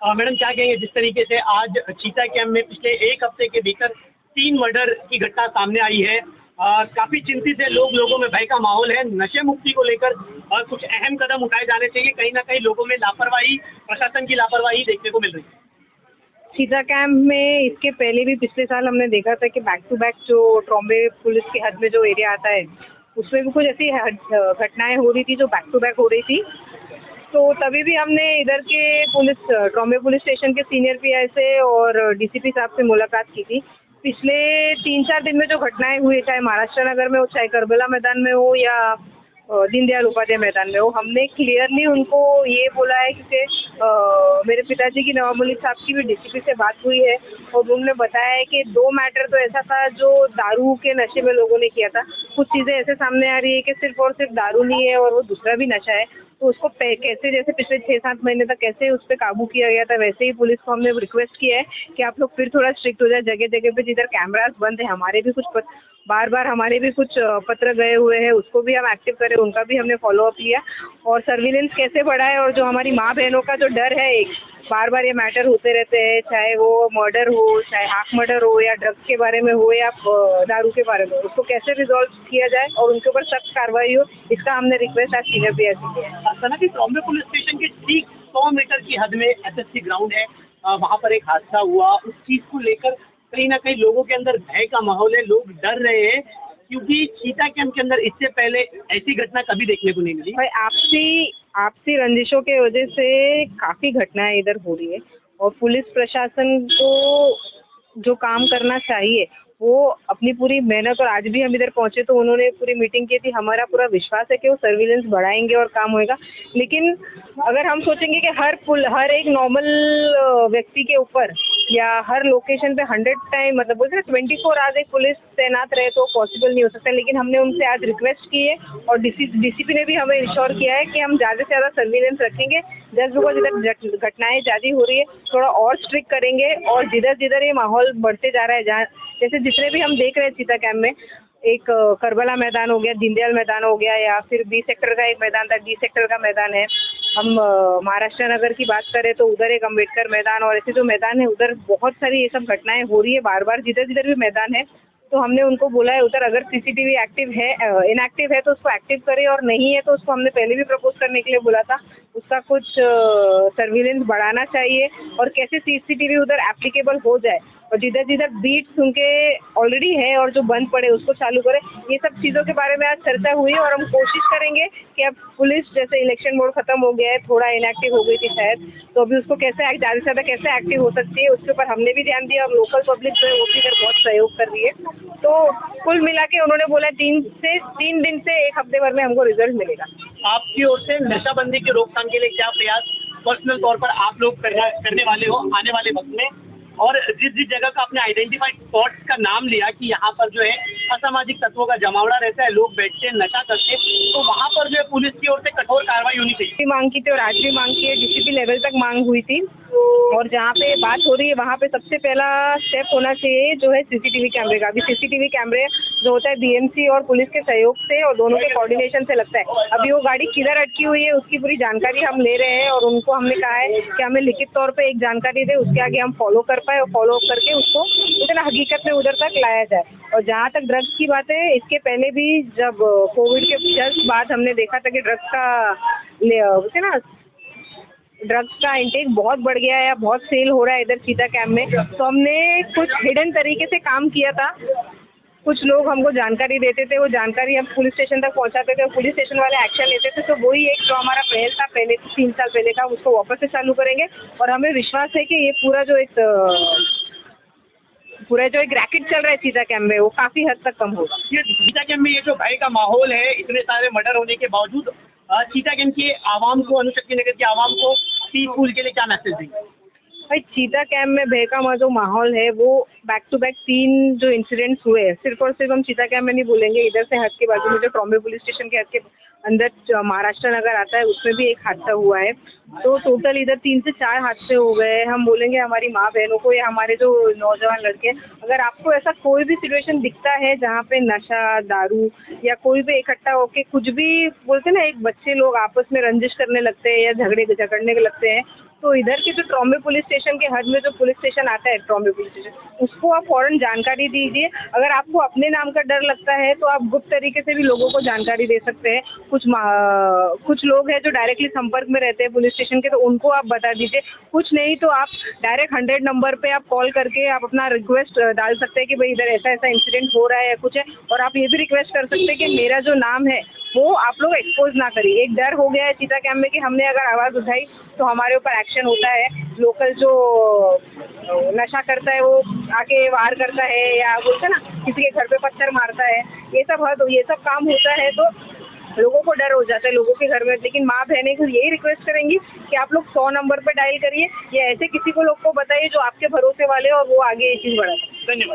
Madam क्या कहेंगे जिस तरीके से आज चीता कैंप में पिछले 1 हफ्ते के भीतर 3 मर्डर की घटना सामने आई है। काफ़ी चिंतित है लोग, लोगों में भय का माहौल है। नशे मुक्ति को लेकर कुछ अहम कदम उठाए जाने चाहिए। कहीं न कहीं लोगों में लापरवाही, प्रशासन की लापरवाही देखने को मिल रही है। चीता कैंप में इसके पहले भी पिछले साल हमने देखा था कि बैक टू बैक जो ट्रॉम्बे पुलिस की हद में जो एरिया आता है उसमें भी कुछ ऐसी घटनाएं हो रही थी जो बैक टू बैक हो रही थी। तो तभी भी हमने इधर के ट्रॉम्बे पुलिस स्टेशन के सीनियर पीआई से और डीसीपी साहब से मुलाकात की थी। पिछले 3-4 दिन में जो घटनाएं हुई, चाहे महाराष्ट्र नगर में हो, चाहे करबला मैदान में हो या दीनदयाल उपाध्याय मैदान में हो, हमने क्लियरली उनको ये बोला है क्योंकि मेरे पिताजी की नवाब मलिक साहब की भी डीसीपी से बात हुई है और उन्होंने बताया है कि 2 मैटर तो ऐसा था जो दारू के नशे में लोगों ने किया था। कुछ चीज़ें ऐसे सामने आ रही है कि सिर्फ और सिर्फ दारू नहीं है और वो दूसरा भी नशा है, तो उसको कैसे, जैसे पिछले 6-7 महीने तक कैसे उस पर काबू किया गया था, वैसे ही पुलिस को हमने रिक्वेस्ट किया है कि आप लोग फिर थोड़ा स्ट्रिक्ट हो जाए। जगह जगह पे जिधर कैमरास बंद है, हमारे भी कुछ बार हमारे भी कुछ पत्र गए हुए हैं, उसको भी हम एक्टिव करें, उनका भी हमने फॉलो अप लिया। और सर्विलेंस कैसे बढ़ाए, और जो हमारी माँ बहनों का जो डर है, एक बार ये मैटर होते रहते हैं, चाहे वो मर्डर हो, चाहे हाफ मर्डर हो, या ड्रग्स के बारे में हो, या दारू के बारे में, उसको कैसे रिजॉल्व किया जाए और उनके ऊपर सख्त कार्रवाई हो, इसका हमने रिक्वेस्ट आज सीनियर पीआई से किया है। सना ट्रॉम्बे पुलिस स्टेशन के ठीक 100 मीटर की हद में एसएससी ग्राउंड है। वहाँ पर एक हादसा हुआ, उस चीज़ को लेकर कहीं न कहीं लोगों के अंदर भय का माहौल है, लोग डर रहे हैं क्योंकि चीता कैंप के अंदर इससे पहले ऐसी घटना कभी देखने को नहीं मिली। भाई आपसी रंजिशों के वजह से काफ़ी घटनाएं इधर हो रही है और पुलिस प्रशासन को जो काम करना चाहिए वो अपनी पूरी मेहनत, और आज भी हम इधर पहुंचे तो उन्होंने पूरी मीटिंग की थी। हमारा पूरा विश्वास है कि वो सर्विलेंस बढ़ाएंगे और काम होएगा। लेकिन अगर हम सोचेंगे कि हर एक नॉर्मल व्यक्ति के ऊपर या हर लोकेशन पे 100 टाइम, मतलब बोलते हैं 24 आवर्स एक पुलिस तैनात रहे, तो पॉसिबल नहीं हो सकता। लेकिन हमने उनसे आज रिक्वेस्ट की है और डीसीपी ने भी हमें इंश्योर किया है कि हम ज़्यादा से ज़्यादा सर्विलेंस रखेंगे। जस्ट बिकॉज इधर घटनाएं ज़्यादा हो रही है, थोड़ा और स्ट्रिक्ट करेंगे। और जिधर ये माहौल बढ़ते जा रहा है, जहाँ जैसे जितने भी हम देख रहे हैं चीता कैंप में, एक करबला मैदान हो गया, दीनदयाल मैदान हो गया, या फिर बी सेक्टर का एक मैदान था, डी सेक्टर का मैदान है। हम महाराष्ट्र नगर की बात करें तो उधर एक अम्बेडकर मैदान, और ऐसे जो मैदान है उधर बहुत सारी ये सब घटनाएं हो रही है बार जिधर भी मैदान है। तो हमने उनको बोला है उधर अगर सीसीटीवी एक्टिव है, इनएक्टिव है तो उसको एक्टिव करें, और नहीं है तो उसको हमने पहले भी प्रपोज करने के लिए बोला था, उसका कुछ सर्विलेंस बढ़ाना चाहिए और कैसे सीसीटीवी उधर एप्लीकेबल हो जाए, और जिधर बीट्स उनके ऑलरेडी है और जो बंद पड़े उसको चालू करें। ये सब चीज़ों के बारे में आज चर्चा हुई और हम कोशिश करेंगे कि अब पुलिस, जैसे इलेक्शन मोड खत्म हो गया है, थोड़ा इनएक्टिव हो गई थी शायद, तो अभी उसको कैसे ज़्यादा से ज़्यादा कैसे एक्टिव हो सकती है उसके ऊपर हमने भी ध्यान दिया, और लोकल पब्लिक जो है वो भी इधर बहुत सहयोग कर रही है। तो कुल मिला के उन्होंने बोला 3 दिन से 1 हफ्ते भर में हमको रिजल्ट मिलेगा। आपकी ओर से नशाबंदी की रोकथाम के लिए क्या प्रयास पर्सनल तौर पर आप लोग करने वाले हो आने वाले वक्त में? और जिस जगह का आपने आइडेंटिफाइड स्पॉट्स का नाम लिया कि यहाँ पर जो है असामाजिक तत्वों का जमावड़ा रहता है, लोग बैठते हैं, नशा करते हैं, तो वहाँ पर जो है पुलिस की ओर से कठोर कार्रवाई होनी चाहिए। मांग की थी और आज भी मांग की है, डीसीपी लेवल तक मांग हुई थी, और जहाँ पे बात हो रही है वहाँ पे सबसे पहला स्टेप होना चाहिए जो है सीसीटीवी कैमरे का। अभी सीसीटीवी कैमरे जो होता है बीएमसी और पुलिस के सहयोग से और दोनों के कोऑर्डिनेशन से लगता है। अभी वो गाड़ी किधर अटकी हुई है उसकी पूरी जानकारी हम ले रहे हैं, और उनको हमने कहा है कि हमें लिखित तौर पे एक जानकारी दे, उसके आगे हम फॉलो कर पाए, और फॉलो करके उसको उतना हकीकत में उधर तक लाया जाए। और जहाँ तक ड्रग्स की बात है, इसके पहले भी जब कोविड के जस्ट बाद हमने देखा था कि ड्रग्स का इंटेक बहुत बढ़ गया है, बहुत सेल हो रहा है इधर चीता कैंप में। तो हमने कुछ हिडन तरीके से काम किया था, कुछ लोग हमको जानकारी देते थे, वो जानकारी हम पुलिस स्टेशन तक पहुंचाते थे, पुलिस स्टेशन वाले एक्शन लेते थे। तो वही एक जो हमारा पहल था पहले 3 साल पहले का, उसको वापस से चालू करेंगे, और हमें विश्वास है कि ये पूरा जो एक रैकेट चल रहा है चीता कैंप में, वो काफ़ी हद तक कम होगा। ये चीता कैंप में ये जो भय का माहौल है, इतने सारे मर्डर होने के बावजूद चीता कैंप की आवाम को, अनुशक्ति नगर की आवाम को पीसफुल के लिए क्या मैसेज देंगे? भाई चीता कैंप में भय का जो माहौल है वो बैक टू बैक 3 जो इंसिडेंट्स हुए हैं, सिर्फ और सिर्फ हम चीता कैंप में नहीं बोलेंगे, इधर से हद के बाजू में जो ट्रॉम्बे पुलिस स्टेशन के हद के अंदर महाराष्ट्र नगर आता है उसमें भी एक हादसा हुआ है। तो टोटल इधर 3 से 4 हादसे हो गए। हम बोलेंगे हमारी माँ बहनों को या हमारे जो नौजवान लड़के, अगर आपको ऐसा कोई भी सिचुएशन दिखता है जहाँ पे नशा, दारू या कोई भी इकट्ठा होके कुछ भी, बोलते ना एक बच्चे लोग आपस में रंजिश करने लगते हैं या झगड़ने लगते हैं, तो इधर के जो ट्रॉम्बे पुलिस स्टेशन के हद में जो पुलिस स्टेशन आता है, ट्रॉम्बे पुलिस स्टेशन, उसको आप फौरन जानकारी दीजिए। अगर आपको अपने नाम का डर लगता है तो आप गुप्त तरीके से भी लोगों को जानकारी दे सकते हैं। कुछ लोग हैं जो डायरेक्टली संपर्क में रहते हैं पुलिस स्टेशन के, तो उनको आप बता दीजिए। कुछ नहीं तो आप डायरेक्ट 100 नंबर पे आप कॉल करके आप अपना रिक्वेस्ट डाल सकते हैं कि भाई इधर ऐसा ऐसा इंसिडेंट हो रहा है या कुछ है, और आप ये भी रिक्वेस्ट कर सकते हैं कि मेरा जो नाम है वो आप लोग एक्सपोज ना करिए। एक डर हो गया है चीता कैंप में कि हमने अगर आवाज़ उठाई तो हमारे ऊपर एक्शन होता है। लोकल जो नशा करता है वो आके वार करता है, या बोलते हैं ना किसी के घर पे पत्थर मारता है, ये सब काम होता है, तो लोगों को डर हो जाता है लोगों के घर में। लेकिन माँ बहनें को यही रिक्वेस्ट करेंगी कि आप लोग 100 नंबर पर डायल करिए, या ऐसे किसी को लोग को बताइए जो आपके भरोसे वाले और वो आगे ये चीज़ बढ़ाए। धन्यवाद।